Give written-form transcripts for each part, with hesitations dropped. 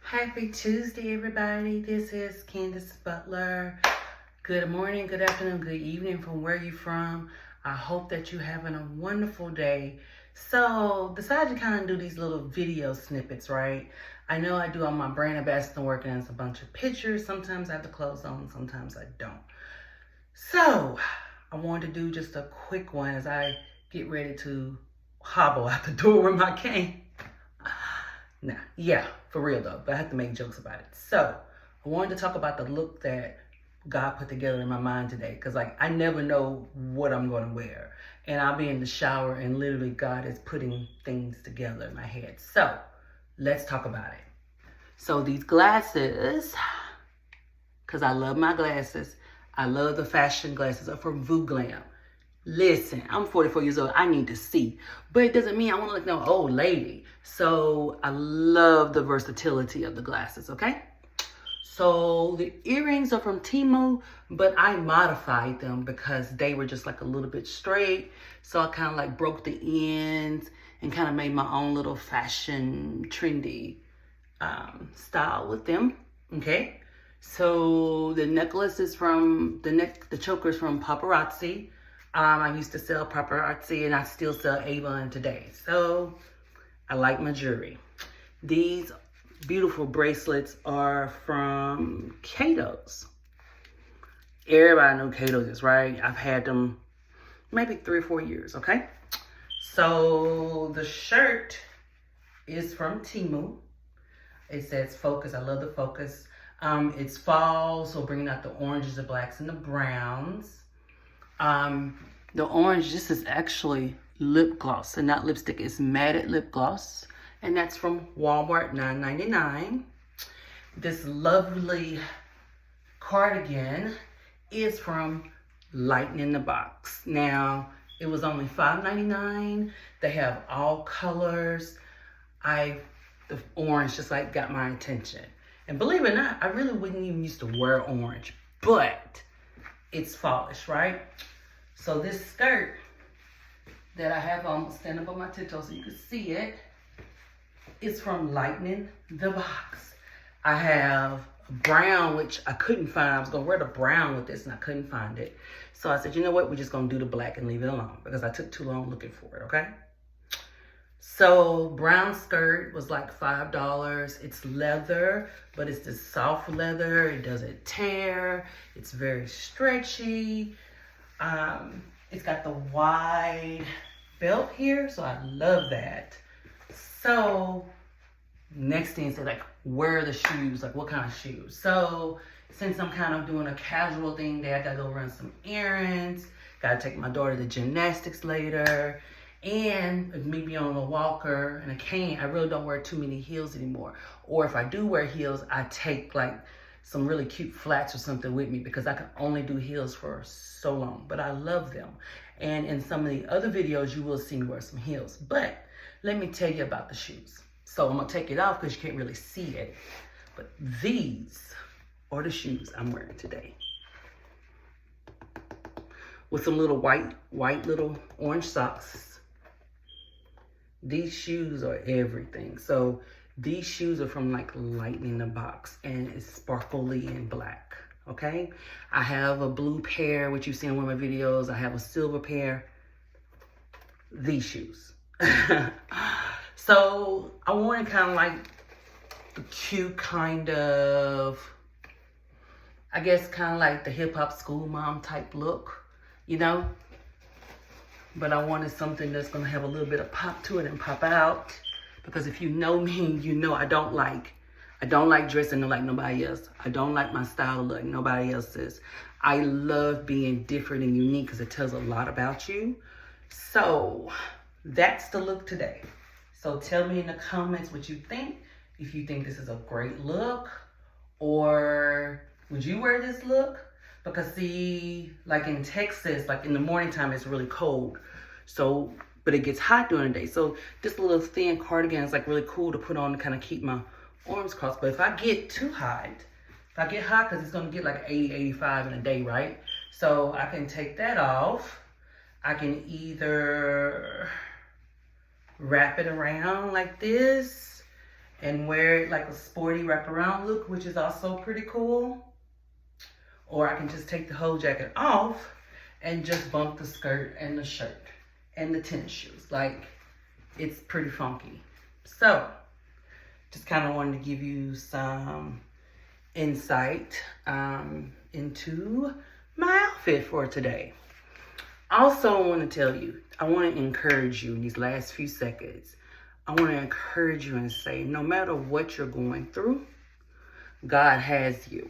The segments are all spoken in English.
Happy Tuesday, everybody. This is Candace Butler. Good morning, good afternoon, good evening from where you're from. I hope that you're having a wonderful day. So, decided to kind of do these little video snippets, right? I know I do all my brand ambassador work and it's a bunch of pictures. Sometimes I have the clothes on, sometimes I don't. So, I wanted to do just a quick one as I get ready to hobble out the door with my cane. Nah, yeah, for real though, but I have to make jokes about it. So, I wanted to talk about the look that God put together in my mind today. Because, I never know what I'm going to wear. And I'll be in the shower and literally God is putting things together in my head. So, let's talk about it. So, these glasses, because I love my glasses. I love the fashion glasses are from Vooglam. Listen, I'm 44 years old. I need to see. But it doesn't mean I want to look no old lady. So I love the versatility of the glasses, okay? So the earrings are from Temu, but I modified them because they were just like a little bit straight. So I kind of like broke the ends and kind of made my own little fashion trendy style with them, okay? So the necklace is from, the choker is from Paparazzi. I used to sell Paparazzi and I still sell Avon today. So I like my jewelry. These beautiful bracelets are from Kato's. Everybody knows Kato's is, right? I've had them maybe 3 or 4 years, okay? So the shirt is from Temu. It says Focus. I love the Focus. It's fall, so bringing out the oranges, the blacks, and the browns. The orange, this is actually lip gloss and not lipstick. It's matted lip gloss. And that's from Walmart, $9.99. This lovely cardigan is from Lightning in the Box. Now, it was only $5.99. They have all colors. The orange just like got my attention. And believe it or not, I really wouldn't even used to wear orange, but it's fallish, right? So this skirt that I have on, stand up on my tiptoes so you can see it, is from Lightning the Box. I have brown, which I couldn't find. I was going to wear the brown with this and I couldn't find it. So I said, you know what? We're just going to do the black and leave it alone because I took too long looking for it, okay? So brown skirt was like $5. It's leather, but it's this soft leather. It doesn't tear. It's very stretchy. It's got the wide belt here, so I love that. So next thing is like, where are the shoes? Like, what kind of shoes? So since I'm kind of doing a casual thing there, I gotta go run some errands. Gotta take my daughter to gymnastics later. And me being on a walker and a cane, I really don't wear too many heels anymore. Or if I do wear heels, I take like some really cute flats or something with me because I can only do heels for so long. But I love them. And in some of the other videos, you will see me wear some heels. But let me tell you about the shoes. So I'm going to take it off because you can't really see it. But these are the shoes I'm wearing today. With some little white little orange socks. These shoes are everything. So these shoes are from like Lightning in the Box and it's sparkly and black, okay? I have a blue pair, which you've seen in one of my videos. I have a silver pair. These shoes. So I wanted kind of like the cute kind of, I guess kind of like the hip hop school mom type look, you know? But I wanted something that's going to have a little bit of pop to it and pop out. Because if you know me, you know I don't like dressing like nobody else. I don't like my style like nobody else's. I love being different and unique because it tells a lot about you. So that's the look today. So tell me in the comments what you think. If you think this is a great look or would you wear this look? Because see, like in Texas, like in the morning time, it's really cold. So, but it gets hot during the day. So this little thin cardigan is like really cool to put on to kind of keep my arms crossed. But if I get too hot, because it's going to get like 80, 85 in a day, right? So I can take that off. I can either wrap it around like this and wear it like a sporty wraparound look, which is also pretty cool. Or I can just take the whole jacket off and just bump the skirt and the shirt and the tennis shoes. Like, it's pretty funky. So, just kind of wanted to give you some insight into my outfit for today. Also, I want to tell you, I want to encourage you in these last few seconds. I want to encourage you and say, no matter what you're going through, God has you.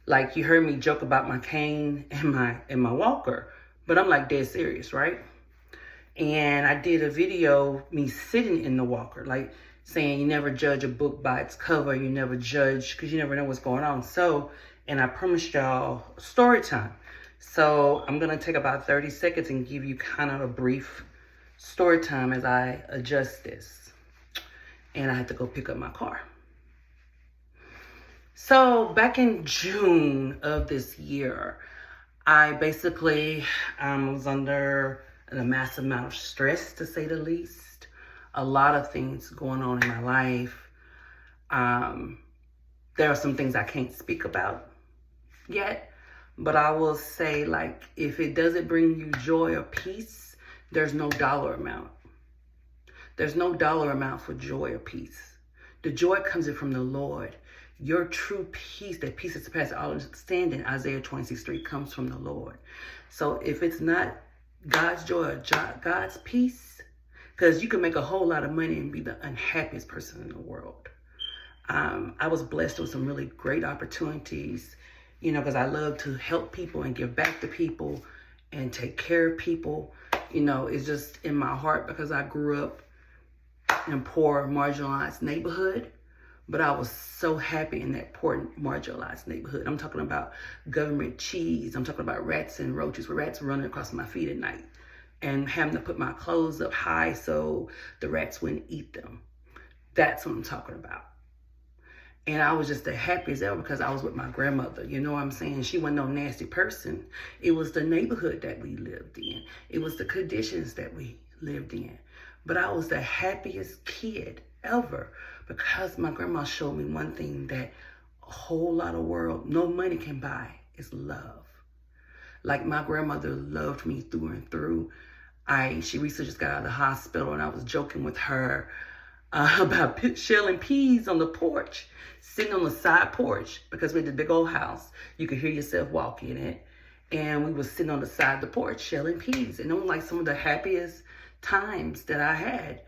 Like, you heard me joke about my cane and my walker, but I'm like dead serious, right? And I did a video, me sitting in the walker, like saying you never judge a book by its cover. You never judge, because you never know what's going on. So, and I promised y'all story time. So I'm going to take about 30 seconds and give you kind of a brief story time as I adjust this. And I had to go pick up my car. So back in June of this year, I basically was under a massive amount of stress, to say the least. A lot of things going on in my life. There are some things I can't speak about yet, but I will say, like, if it doesn't bring you joy or peace, there's no dollar amount. There's no dollar amount for joy or peace. The joy comes in from the Lord. Your true peace, that peace that surpasses all understanding, Isaiah 26:3, comes from the Lord. So if it's not God's joy or God's peace, because you can make a whole lot of money and be the unhappiest person in the world. I was blessed with some really great opportunities, you know, because I love to help people and give back to people and take care of people. You know, it's just in my heart because I grew up in a poor, marginalized neighborhood. But I was so happy in that poor, marginalized neighborhood. I'm talking about government cheese. I'm talking about rats and roaches, with rats running across my feet at night and having to put my clothes up high so the rats wouldn't eat them. That's what I'm talking about. And I was just the happiest ever because I was with my grandmother. You know what I'm saying? She wasn't no nasty person. It was the neighborhood that we lived in. It was the conditions that we lived in. But I was the happiest kid ever because my grandma showed me one thing that a whole lot of world, no money can buy, is love. Like, my grandmother loved me through and through. She recently just got out of the hospital, and I was joking with her about shelling peas on the porch, sitting on the side porch, because we had this big old house. You could hear yourself walk in it. And we were sitting on the side of the porch shelling peas. And it was like some of the happiest times that I had,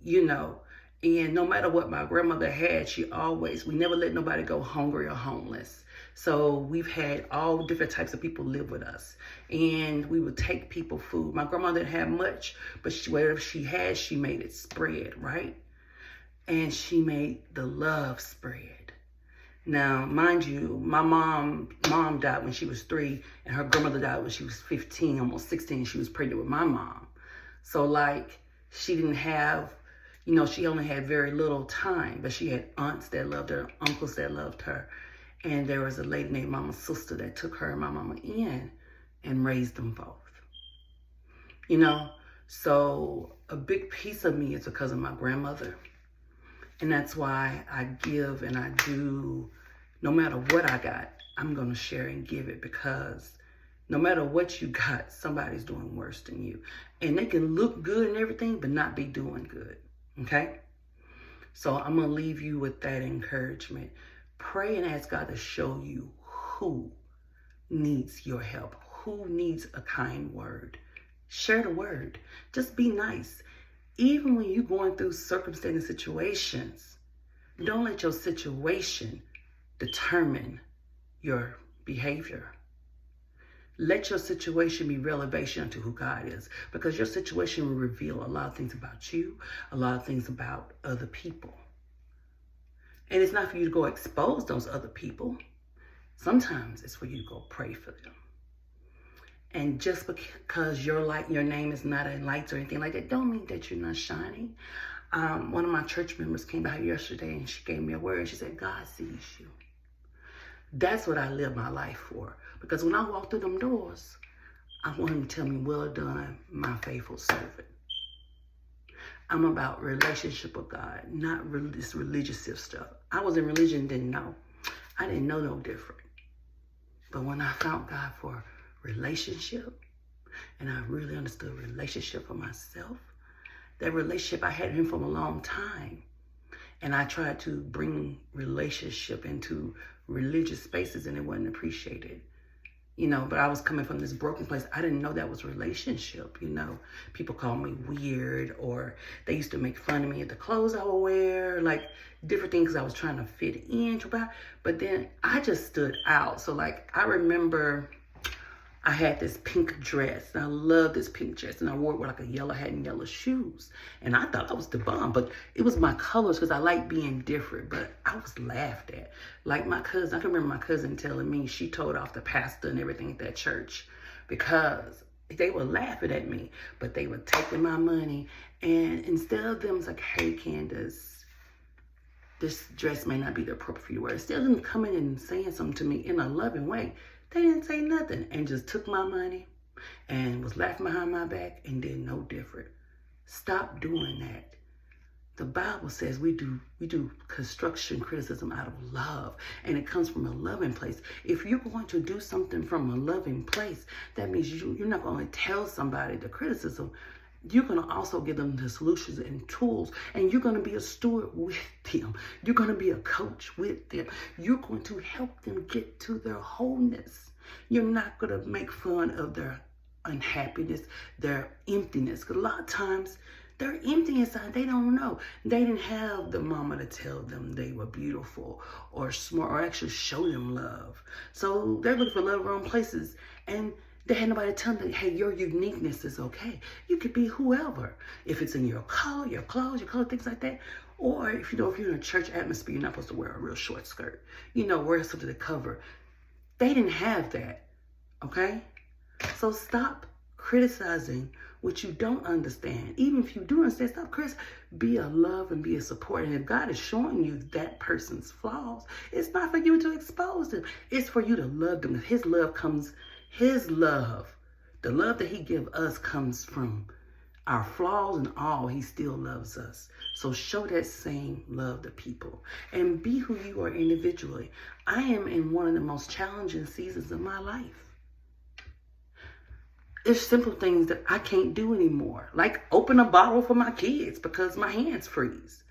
you know. And no matter what my grandmother had, we never let nobody go hungry or homeless. So we've had all different types of people live with us. And we would take people food. My grandmother didn't have much, but whatever she had, she made it spread, right? And she made the love spread. Now, mind you, my mom died when she was 3, and her grandmother died when she was 15, almost 16. She was pregnant with my mom. So, like, she didn't have, you know, she only had very little time, but she had aunts that loved her, uncles that loved her. And there was a lady named Mama's sister that took her and my mama in and raised them both. You know, so a big piece of me is because of my grandmother. And that's why I give and I do, no matter what I got, I'm going to share and give it, because no matter what you got, somebody's doing worse than you. And they can look good and everything, but not be doing good. Okay? So I'm going to leave you with that encouragement. Pray and ask God to show you who needs your help, who needs a kind word. Share the word. Just be nice. Even when you're going through circumstantial situations, don't let your situation determine your behavior. Let your situation be revelation to who God is, because your situation will reveal a lot of things about you, a lot of things about other people. And it's not for you to go expose those other people. Sometimes it's for you to go pray for them. And just because your name is not in lights or anything like that, don't mean that you're not shining. One of my church members came by yesterday and she gave me a word. She said, God sees you. That's what I live my life for. Because when I walk through them doors, I want him to tell me, well done, my faithful servant. I'm about relationship with God, not this religious stuff. I was in religion, didn't know. I didn't know no different. But when I found God for relationship, and I really understood relationship for myself, that relationship, I had him for a long time. And I tried to bring relationship into religious spaces, and it wasn't appreciated. You know, but I was coming from this broken place. I didn't know that was relationship, you know. People called me weird, or they used to make fun of me at the clothes I would wear, like different things I was trying to fit in. But then I just stood out. So like, I remember I had this pink dress, and I loved this pink dress, and I wore it with like a yellow hat and yellow shoes. And I thought I was the bomb, but it was my colors because I like being different, but I was laughed at. Like my cousin, I can remember my cousin telling me she told off the pastor and everything at that church because they were laughing at me, but they were taking my money. And instead of them, it's like, hey, Candace, this dress may not be the appropriate for you to wear. Instead of them coming and saying something to me in a loving way, they didn't say nothing and just took my money and was laughing behind my back and did no different. Stop doing that. The Bible says we do construction criticism out of love, and it comes from a loving place. If you're going to do something from a loving place, that means you're not going to tell somebody the criticism. You're going to also give them the solutions and tools, and you're going to be a steward with them. You're going to be a coach with them. You're going to help them get to their wholeness. You're not going to make fun of their unhappiness, their emptiness. Because a lot of times, they're empty inside. They don't know. They didn't have the mama to tell them they were beautiful or smart or actually show them love. So they're looking for love wrong places, and they had nobody tell them, hey, your uniqueness is okay. You could be whoever. If it's in your color, your clothes, things like that. Or if you're in a church atmosphere, you're not supposed to wear a real short skirt. Wear something to cover. They didn't have that, okay? So stop criticizing what you don't understand. Even if you do understand, stop criticizing. Be a love and be a support. And if God is showing you that person's flaws, it's not for you to expose them. It's for you to love them. His love, the love that he gives us comes from our flaws and all. He still loves us. So show that same love to people and be who you are individually. I am in one of the most challenging seasons of my life. It's simple things that I can't do anymore, like open a bottle for my kids because my hands freeze.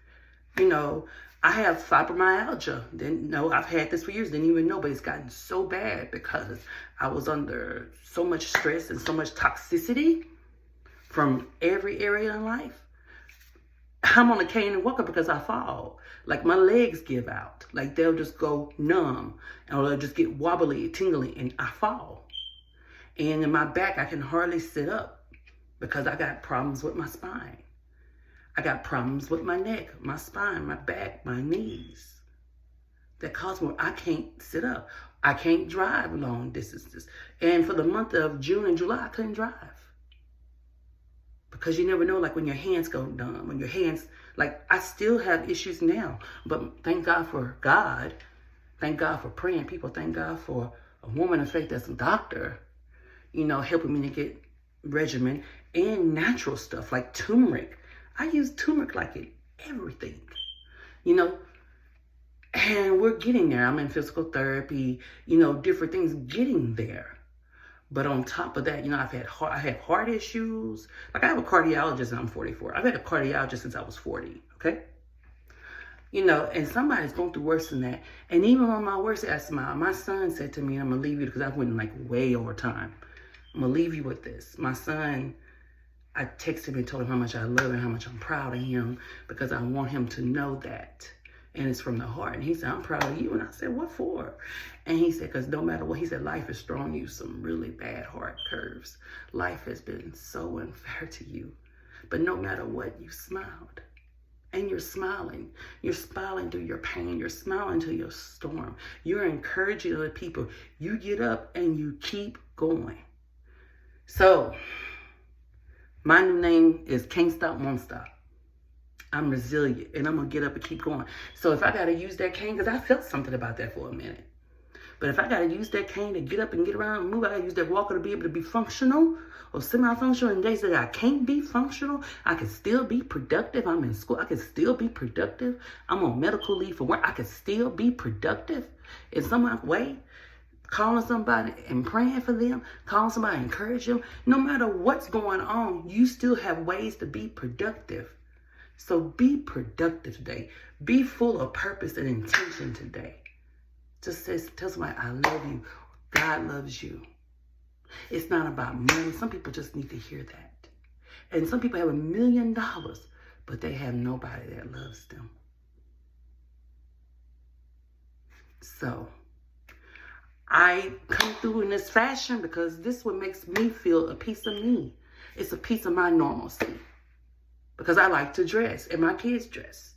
I have fibromyalgia. Didn't know. I've had this for years. Didn't even know, but it's gotten so bad because I was under so much stress and so much toxicity from every area in life. I'm on a cane and walker because I fall. Like my legs give out. Like they'll just go numb, or they'll just get wobbly, tingly, and I fall. And in my back, I can hardly sit up because I got problems with my spine. I got problems with my neck, my spine, my back, my knees. That cause me, I can't sit up. I can't drive long distances. And for the month of June and July, I couldn't drive. Because you never know, like when your hands go numb, when your hands, like I still have issues now. But thank God for God. Thank God for praying people. Thank God for a woman of faith that's a doctor, helping me to get regimen and natural stuff like turmeric. I use turmeric like in everything, and we're getting there. I'm in physical therapy, different things getting there. But on top of that, I have heart issues. Like I have a cardiologist and I'm 44. I've had a cardiologist since I was 40, okay? And somebody's going through worse than that. And even on my worst, my son said to me, I'm going to leave you because I went like way over time. I'm going to leave you with this. My son, I texted him and told him how much I love him, how much I'm proud of him, because I want him to know that. And it's from the heart. And he said, I'm proud of you. And I said, what for? And he said, because no matter what, he said, life has thrown you some really bad heart curves. Life has been so unfair to you. But no matter what, you smiled. And you're smiling. You're smiling through your pain. You're smiling through your storm. You're encouraging other people. You get up and you keep going. So, my new name is Can't Stop, Won't Stop. I'm resilient, and I'm going to get up and keep going. So if I got to use that cane, because I felt something about that for a minute. But if I got to use that cane to get up and get around and move, I got to use that walker to be able to be functional or semi-functional. In days that I can't be functional, I can still be productive. I'm in school. I can still be productive. I'm on medical leave for work. I can still be productive in some way. Calling somebody and praying for them, calling somebody and encourage them. No matter what's going on, you still have ways to be productive. So be productive today. Be full of purpose and intention today. Just tell somebody, I love you. God loves you. It's not about money. Some people just need to hear that. And some people have $1 million, but they have nobody that loves them. So I come through in this fashion because this is what makes me feel a piece of me. It's a piece of my normalcy. Because I like to dress and my kids dress.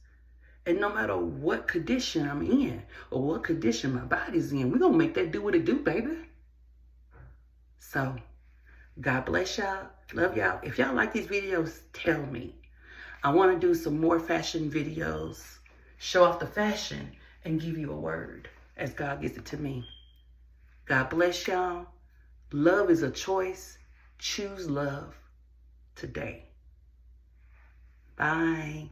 And no matter what condition I'm in or what condition my body's in, we're going to make that do what it do, baby. So, God bless y'all. Love y'all. If y'all like these videos, tell me. I want to do some more fashion videos, show off the fashion, and give you a word as God gives it to me. God bless y'all. Love is a choice. Choose love today. Bye.